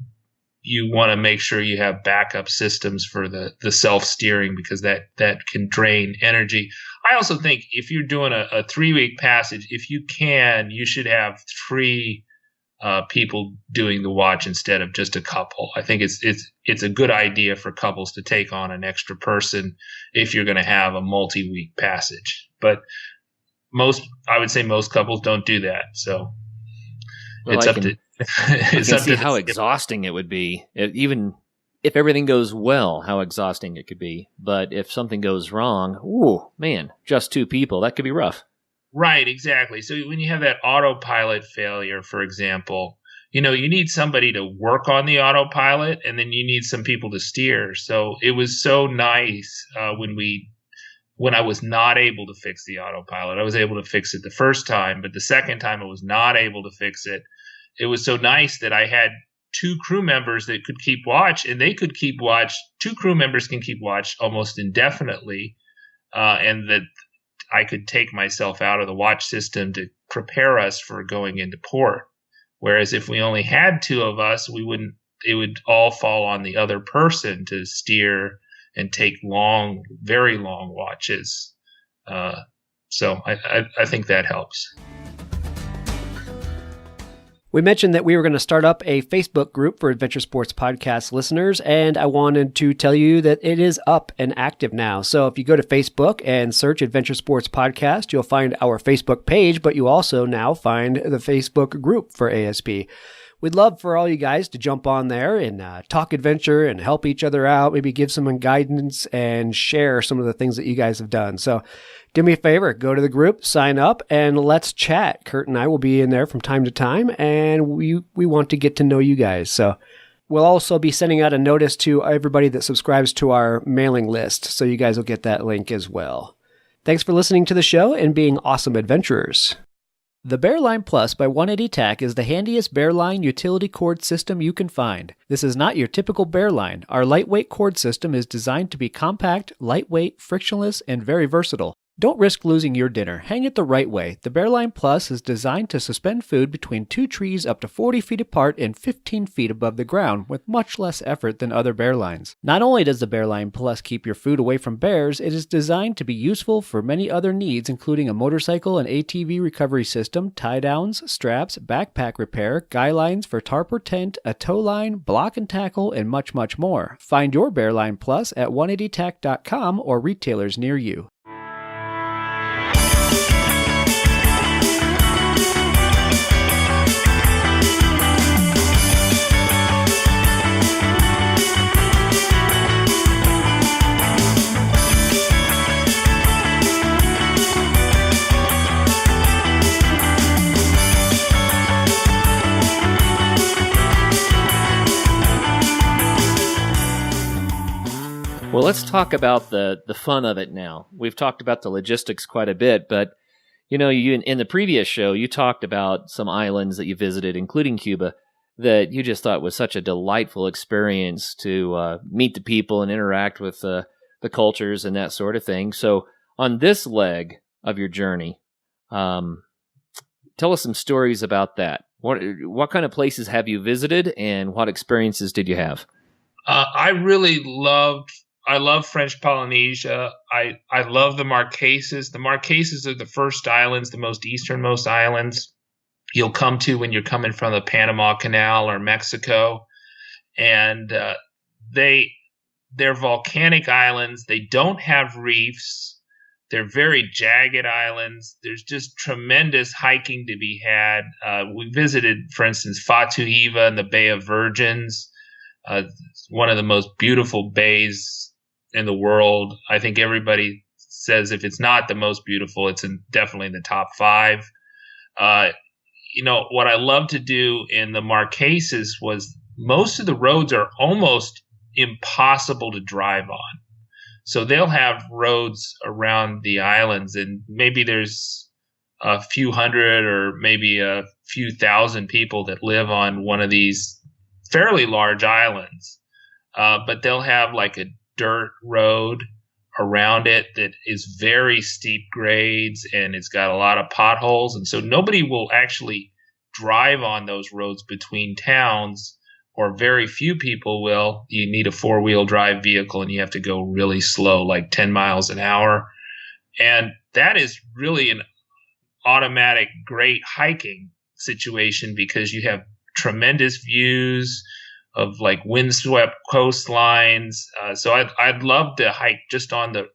want to make sure you have backup systems for the self-steering, because that can drain energy. I also think if you're doing a 3-week passage, if you can, you should have 3 people doing the watch instead of just a couple. I think it's a good idea for couples to take on an extra person if you're going to have a multi-week passage. But I would say most couples don't do that. So it's up to I can see how exhausting it would be, even if everything goes well, how exhausting it could be. But if something goes wrong, ooh, man, just 2 people, that could be rough. Right, exactly. So when you have that autopilot failure, for example, you need somebody to work on the autopilot, and then you need some people to steer. So it was so nice when I was not able to fix the autopilot. I was able to fix it the first time, but the second time I was not able to fix it. It was so nice that I had 2 crew members that could keep watch, and they could keep watch. 2 crew members can keep watch almost indefinitely, and that I could take myself out of the watch system to prepare us for going into port. Whereas if we only had 2 of us, it would all fall on the other person to steer and take long, very long watches. So I think that helps. We mentioned that we were going to start up a Facebook group for Adventure Sports Podcast listeners, and I wanted to tell you that it is up and active now. So if you go to Facebook and search Adventure Sports Podcast, you'll find our Facebook page, but you also now find the Facebook group for ASP. We'd love for all you guys to jump on there and talk adventure and help each other out, maybe give some guidance and share some of the things that you guys have done. So do me a favor, go to the group, sign up, and let's chat. Kurt and I will be in there from time to time, and we want to get to know you guys. So we'll also be sending out a notice to everybody that subscribes to our mailing list, so you guys will get that link as well. Thanks for listening to the show and being awesome adventurers. The Bearline Plus by 180 TAC is the handiest Bearline utility cord system you can find. This is not your typical Bearline. Our lightweight cord system is designed to be compact, lightweight, frictionless, and very versatile. Don't risk losing your dinner. Hang it the right way. The Bearline Plus is designed to suspend food between two trees up to 40 feet apart and 15 feet above the ground with much less effort than other Bearlines. Not only does the Bearline Plus keep your food away from bears, it is designed to be useful for many other needs, including a motorcycle and ATV recovery system, tie-downs, straps, backpack repair, guy lines for tarp or tent, a tow line, block and tackle, and much, much more. Find your Bearline Plus at 180tac.com or retailers near you. Well, let's talk about the fun of it now. We've talked about the logistics quite a bit, but you in the previous show, you talked about some islands that you visited, including Cuba, that you just thought was such a delightful experience to meet the people and interact with the cultures and that sort of thing. So on this leg of your journey, tell us some stories about that. What kind of places have you visited, and what experiences did you have? I love French Polynesia. I love the Marquesas. The Marquesas are the first islands, the most easternmost islands you'll come to when you're coming from the Panama Canal or Mexico. And they're volcanic islands. They don't have reefs. They're very jagged islands. There's just tremendous hiking to be had. We visited, for instance, Fatu Hiva in the Bay of Virgins. It's one of the most beautiful bays in the world. I think everybody says if it's not the most beautiful, it's definitely in the top 5. What I love to do in the Marquesas was most of the roads are almost impossible to drive on. So they'll have roads around the islands, and maybe there's a few hundred or maybe a few thousand people that live on one of these fairly large islands. But they'll have like a dirt road around it that is very steep grades, and it's got a lot of potholes. And so nobody will actually drive on those roads between towns, or very few people will. You need a 4-wheel drive vehicle, and you have to go really slow, like 10 miles an hour. And that is really an automatic great hiking situation because you have tremendous views of like windswept coastlines. So I'd love to hike just on the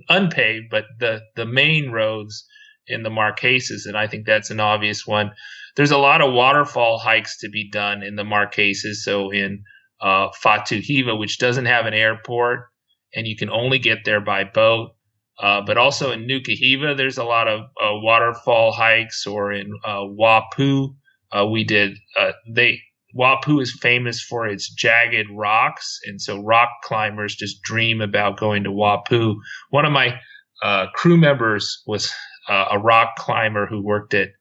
unpaved, but the main roads in the Marquesas, and I think that's an obvious one. There's a lot of waterfall hikes to be done in the Marquesas. So in Fatu Hiva, which doesn't have an airport, and you can only get there by boat. But also in Nuka Hiva, there's a lot of waterfall hikes, or in Wapu. Wapu is famous for its jagged rocks, and so rock climbers just dream about going to Wapu. One of my crew members was a rock climber who worked at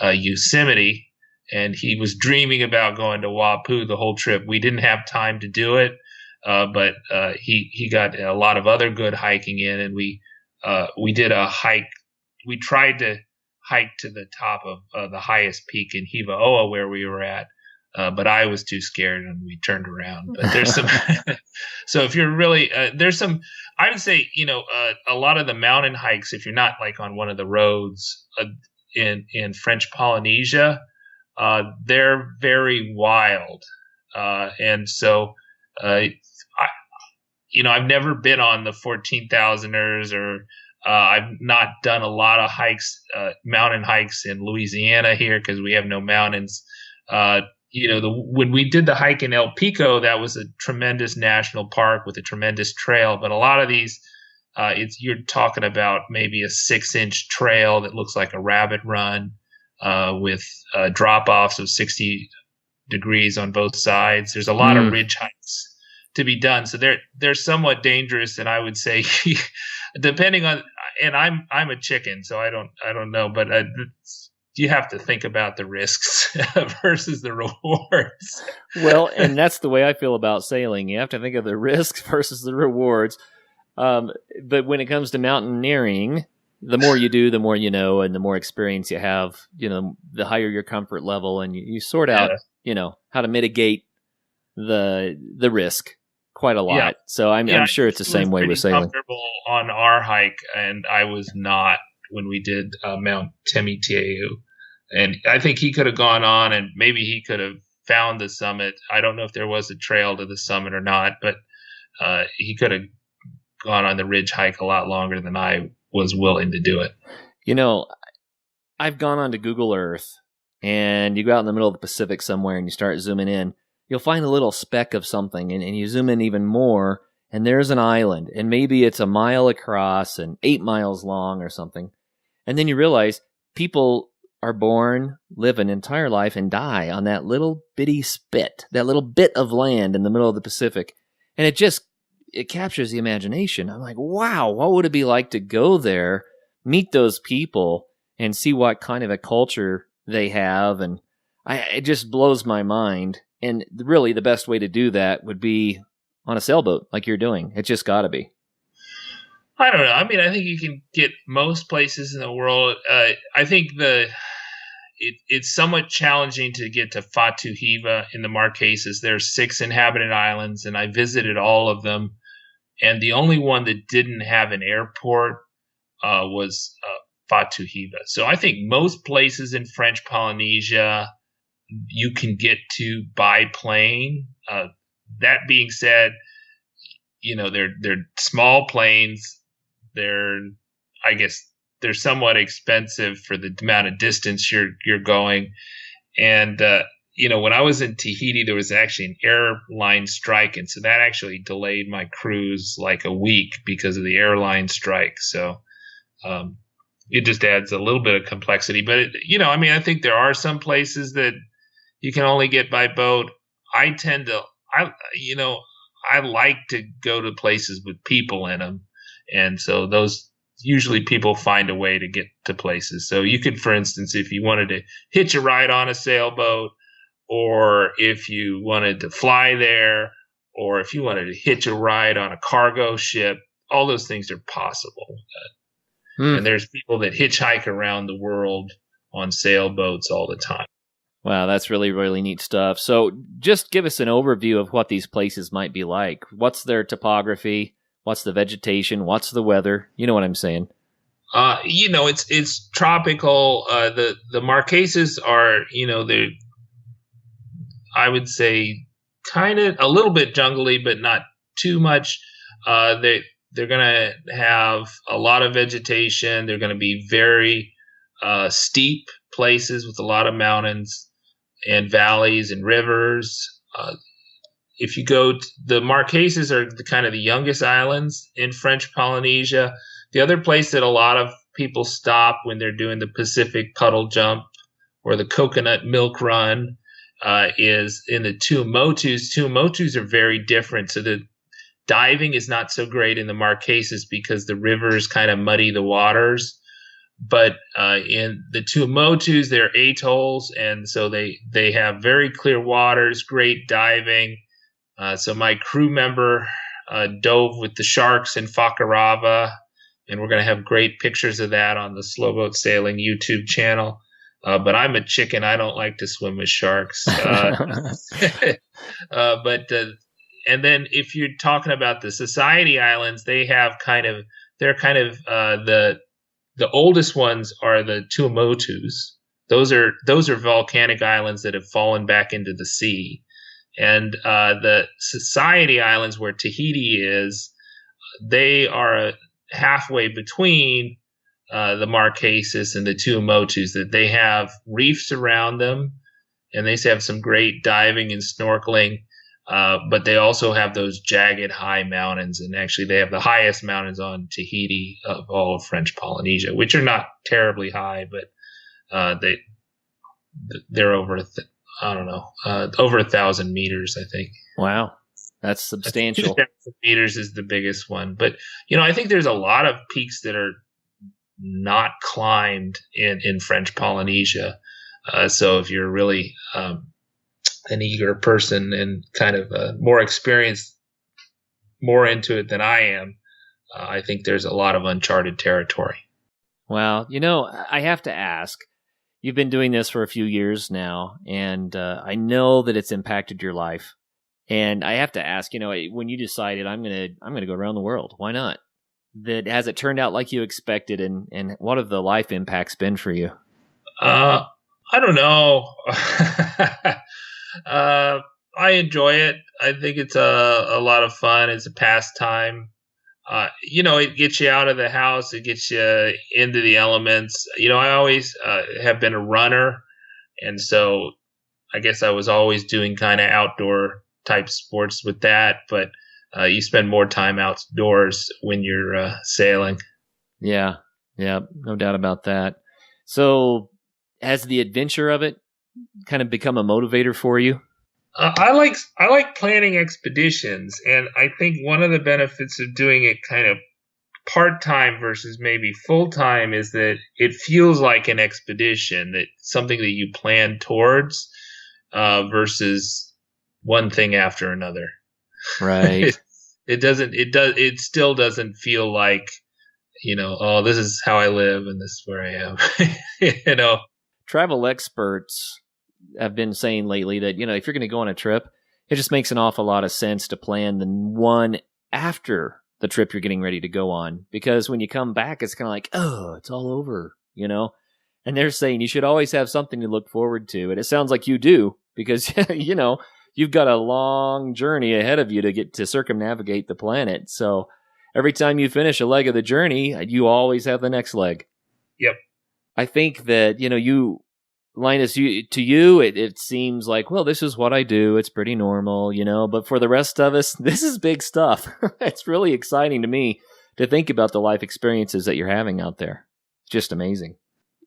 Yosemite, and he was dreaming about going to Wapu the whole trip. We didn't have time to do it, but he got a lot of other good hiking in, and we did a hike. We tried to hike to the top of the highest peak in Hiva Oa where we were at, but I was too scared and we turned around. But there's some, so if you're really, there's some, I would say, a lot of the mountain hikes, if you're not like on one of the roads in French Polynesia, they're very wild. And so, I've never been on the 14,000ers, or I've not done a lot of hikes, mountain hikes in Louisiana here because we have no mountains. When we did the hike in El Pico, that was a tremendous national park with a tremendous trail. But a lot of these, you're talking about maybe a 6-inch trail that looks like a rabbit run with drop-offs of 60 degrees on both sides. There's a lot of ridge hikes to be done, so they're somewhat dangerous. And I would say, depending on, and I'm a chicken, so I don't know, but you have to think about the risks versus the rewards. Well, and that's the way I feel about sailing. You have to think of the risks versus the rewards. But when it comes to mountaineering, the more you do, the more you know, and the more experience you have, the higher your comfort level, and you sort out, how to mitigate the risk quite a lot. Yeah. So I'm sure it's the same way with sailing. Comfortable on our hike, and I was not when we did Mount Temitieu. And I think he could have gone on, and maybe he could have found the summit. I don't know if there was a trail to the summit or not, but he could have gone on the ridge hike a lot longer than I was willing to do it. I've gone on to Google Earth, and you go out in the middle of the Pacific somewhere and you start zooming in. You'll find a little speck of something, and you zoom in even more, and there's an island, and maybe it's a mile across and 8 miles long or something. And then you realize people are born, live an entire life, and die on that little bitty spit, that little bit of land in the middle of the Pacific. And it captures the imagination. I'm like, wow, what would it be like to go there, meet those people, and see what kind of a culture they have? And it just blows my mind. And really, the best way to do that would be on a sailboat like you're doing. It's just got to be. I don't know. I mean, I think you can get most places in the world. I think it's somewhat challenging to get to Fatu Hiva in the Marquesas. There's 6 inhabited islands, and I visited all of them. And the only one that didn't have an airport was Fatu Hiva. So I think most places in French Polynesia you can get to by plane. That being said, they're small planes. I guess they're somewhat expensive for the amount of distance you're going. And when I was in Tahiti, there was actually an airline strike, and so that actually delayed my cruise like a week because of the airline strike. So it just adds a little bit of complexity. But I think there are some places that you can only get by boat. I like to go to places with people in them. And so those usually people find a way to get to places. So you could, for instance, if you wanted to hitch a ride on a sailboat, or if you wanted to fly there, or if you wanted to hitch a ride on a cargo ship, all those things are possible. And there's people that hitchhike around the world on sailboats all the time. Wow, that's really, really neat stuff. So just give us an overview of what these places might be like. What's their topography? What's the vegetation? What's the weather? You know what I'm saying? It's tropical. The Marquesas are, I would say kind of a little bit jungly, but not too much. They're going to have a lot of vegetation. They're going to be very steep places with a lot of mountains and valleys and rivers. If you go to the Marquesas are kind of the youngest islands in French Polynesia. The other place that a lot of people stop when they're doing the Pacific puddle jump or the coconut milk run is in the Tuamotus. Tuamotus are very different. So the diving is not so great in the Marquesas because the rivers kind of muddy the waters. But in the Tuamotus, they're atolls, and so they have very clear waters, great diving. So my crew member dove with the sharks in Fakarava, and we're going to have great pictures of that on the Slow Boat Sailing YouTube channel. But I'm a chicken. I don't like to swim with sharks. And then if you're talking about the Society Islands, they're kind of the oldest ones are the Tuamotus. Those are volcanic islands that have fallen back into the sea. And the Society Islands, where Tahiti is, they are halfway between the Marquesas and the Tuamotus. That they have reefs around them, and they have some great diving and snorkeling. But they also have those jagged high mountains, and actually they have the highest mountains on Tahiti of all of French Polynesia, which are not terribly high, but they're over over 1,000 meters, I think. Wow, that's substantial. 2,000 meters is the biggest one, but I think there's a lot of peaks that are not climbed in French Polynesia. So if you're really an eager person and kind of more experienced, more into it than I am, I think there's a lot of uncharted territory. Well, I have to ask. You've been doing this for a few years now, and I know that it's impacted your life. And I have to ask, when you decided I'm gonna go around the world, why not? Has it turned out like you expected, and what have the life impacts been for you? I don't know. I enjoy it. I think it's a lot of fun. It's a pastime. It gets you out of the house. It gets you into the elements. I always have been a runner. And so I guess I was always doing kind of outdoor type sports with that. But you spend more time outdoors when you're sailing. Yeah, no doubt about that. So has the adventure of it kind of become a motivator for you? I like planning expeditions, and I think one of the benefits of doing it kind of part-time versus maybe full-time is that it feels like an expedition, that something that you plan towards versus one thing after another. Right. It still doesn't feel like, oh, this is how I live and this is where I am. Travel experts have been saying lately that, if you're going to go on a trip, it just makes an awful lot of sense to plan the one after the trip you're getting ready to go on. Because when you come back, it's kind of like, oh, it's all over, And they're saying you should always have something to look forward to. And it sounds like you do, because, you've got a long journey ahead of you to get to circumnavigate the planet. So every time you finish a leg of the journey, you always have the next leg. Yep. I think that, Linus, it seems like, well, this is what I do. It's pretty normal, but for the rest of us, this is big stuff. It's really exciting to me to think about the life experiences that you're having out there. It's just amazing.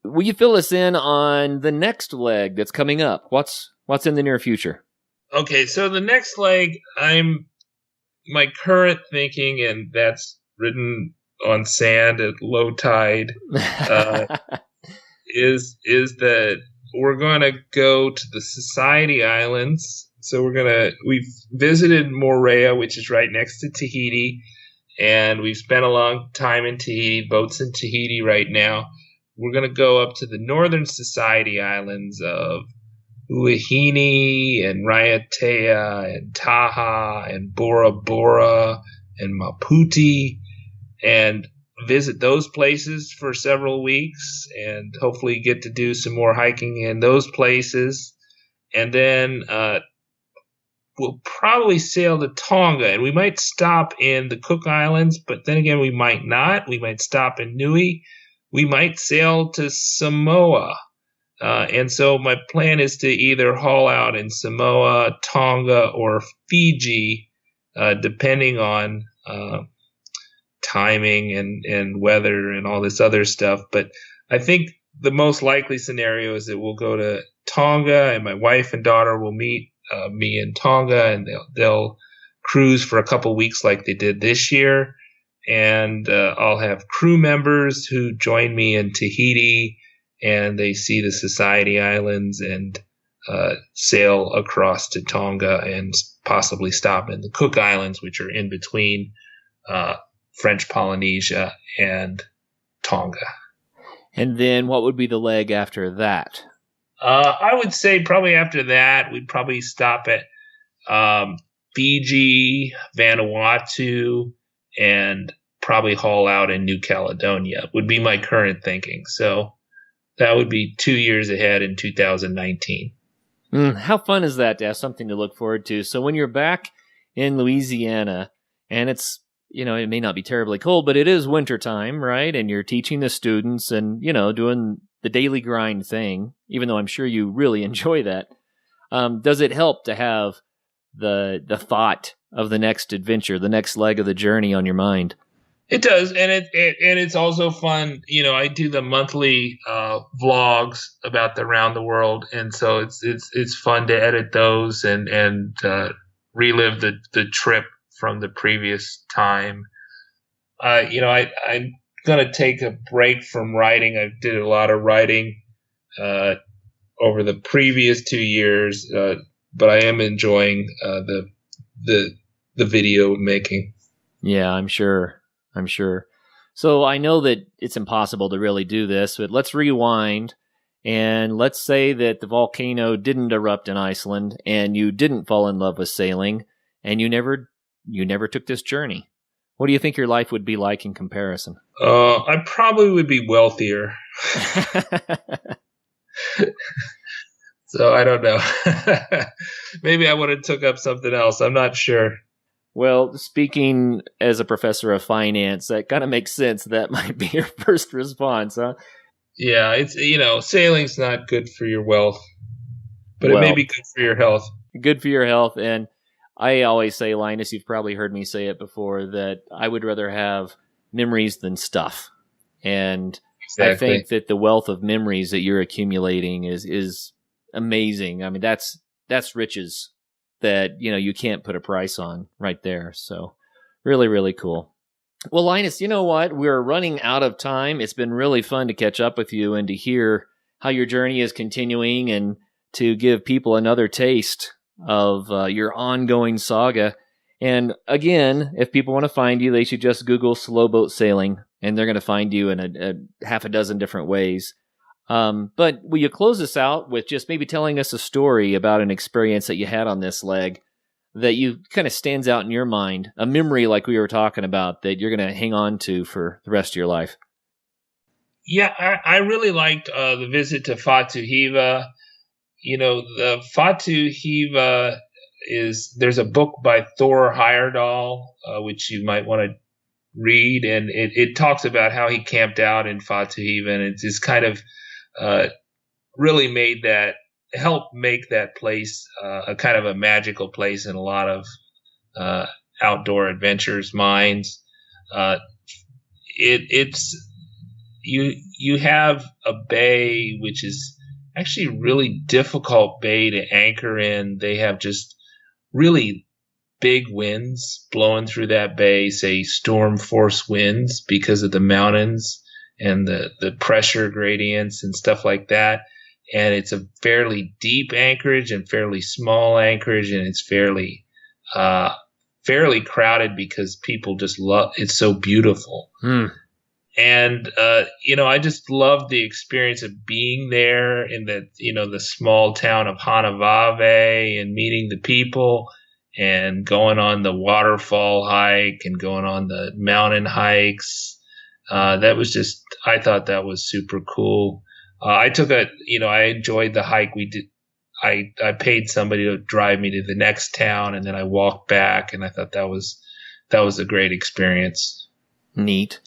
Will you fill us in on the next leg that's coming up? What's in the near future? Okay, so the next leg, my current thinking, and that's written on sand at low tide, is that we're going to go to the Society Islands. So we've visited Moorea, which is right next to Tahiti, and we've spent a long time in Tahiti, boats in Tahiti right now. We're going to go up to the Northern Society Islands of Huahine and Raiatea and Taha and Bora Bora and Maputi, and visit those places for several weeks and hopefully get to do some more hiking in those places. And then we'll probably sail to Tonga, and we might stop in the Cook Islands, but then again, we might not. We might stop in Niue. We might sail to Samoa. And so my plan is to either haul out in Samoa, Tonga, or Fiji, depending on timing and weather and all this other stuff. But I think the most likely scenario is that we'll go to Tonga, and my wife and daughter will meet me in Tonga, and they'll cruise for a couple weeks like they did this year. And I'll have crew members who join me in Tahiti, and they see the Society Islands and sail across to Tonga and possibly stop in the Cook Islands, which are in between French Polynesia and Tonga. And then what would be the leg after that? I would say probably after that, we'd probably stop at Fiji, Vanuatu, and probably haul out in New Caledonia would be my current thinking. So that would be 2 years ahead in 2019. How fun is that to have something to look forward to? So when you're back in Louisiana, and it's, it may not be terribly cold, but it is wintertime, right? And you're teaching the students and, doing the daily grind thing, even though I'm sure you really enjoy that. Does it help to have the thought of the next adventure, the next leg of the journey on your mind? It does, and it's also fun. I do the monthly vlogs about the around the world, and so it's fun to edit those and relive the trip from the previous time. I'm gonna take a break from writing. I did a lot of writing over the previous 2 years, but I am enjoying the video making. Yeah, I'm sure. I'm sure. So I know that it's impossible to really do this, but let's rewind. And let's say that the volcano didn't erupt in Iceland and you didn't fall in love with sailing and you never took this journey. What do you think your life would be like in comparison? I probably would be wealthier. So I don't know. Maybe I would have took up something else. I'm not sure. Well, speaking as a professor of finance, that kind of makes sense. That might be your first response, huh? Yeah, it's sailing's not good for your wealth, but it may be good for your health. Good for your health, and I always say, Linus, you've probably heard me say it before, that I would rather have memories than stuff. And exactly. I think that the wealth of memories that you're accumulating is amazing. I mean, that's riches that, you can't put a price on right there. So really, really cool. Well, Linus, you know what? We're running out of time. It's been really fun to catch up with you and to hear how your journey is continuing and to give people another taste of your ongoing saga. And again, if people want to find you, they should just Google slow boat sailing, and they're going to find you in a half a dozen different ways. But will you close this out with just maybe telling us a story about an experience that you had on this leg that you kind of stands out in your mind, a memory like we were talking about that you're going to hang on to for the rest of your life? Yeah, I really liked the visit to Fatu Hiva. The Fatu Hiva there's a book by Thor Heyerdahl, which you might want to read, and it talks about how he camped out in Fatu Hiva, and it just kind of really helped make that place a kind of a magical place in a lot of outdoor adventurers' minds. You have a bay which is actually a really difficult bay to anchor in. They have just really big winds blowing through that bay, say storm force winds, because of the mountains and the pressure gradients and stuff like that. And it's a fairly deep anchorage and fairly small anchorage, and it's fairly crowded because people just love it's so beautiful. And I just loved the experience of being there in the small town of Hanavave and meeting the people and going on the waterfall hike and going on the mountain hikes. I thought that was super cool. I enjoyed the hike we did. I paid somebody to drive me to the next town, and then I walked back, and I thought that was a great experience. Neat.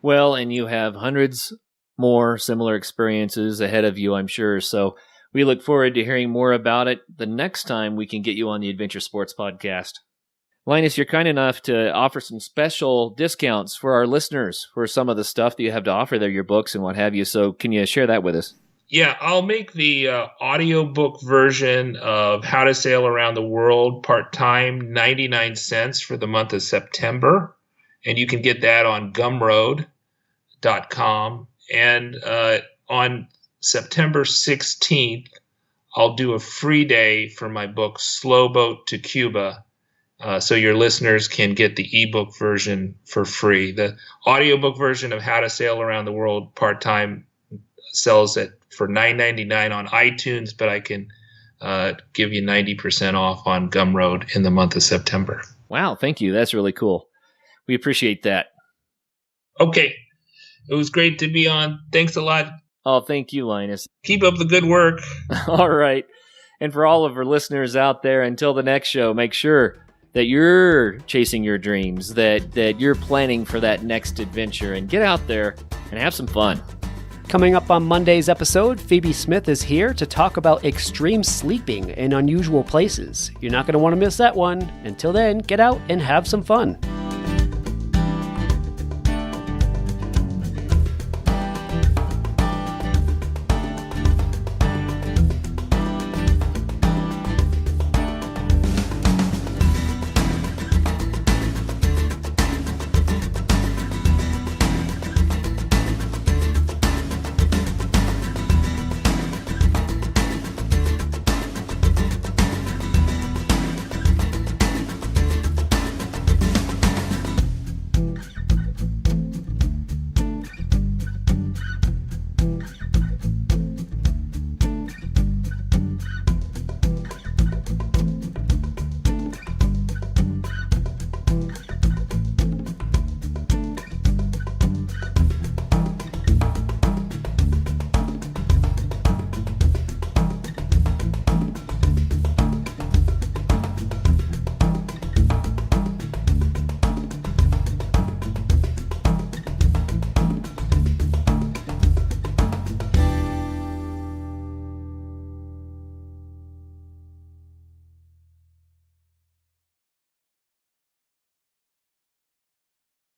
Well, and you have hundreds more similar experiences ahead of you, I'm sure. So we look forward to hearing more about it the next time we can get you on the Adventure Sports Podcast. Linus, you're kind enough to offer some special discounts for our listeners for some of the stuff that you have to offer there, your books and what have you. So can you share that with us? Yeah, I'll make the audiobook version of How to Sail Around the World part-time, 99 cents for the month of September. And you can get that on gumroad.com. And on September 16th, I'll do a free day for my book, Slow Boat to Cuba. So your listeners can get the ebook version for free. The audiobook version of How to Sail Around the World part-time sells for $9.99 on iTunes, but I can give you 90% off on Gumroad in the month of September. Wow, thank you. That's really cool. We appreciate that. Okay. It was great to be on. Thanks a lot. Oh, thank you, Linus. Keep up the good work. All right. And for all of our listeners out there, until the next show, make sure that you're chasing your dreams, that you're planning for that next adventure, and get out there and have some fun. Coming up on Monday's episode, Phoebe Smith is here to talk about extreme sleeping in unusual places. You're not going to want to miss that one. Until then, get out and have some fun.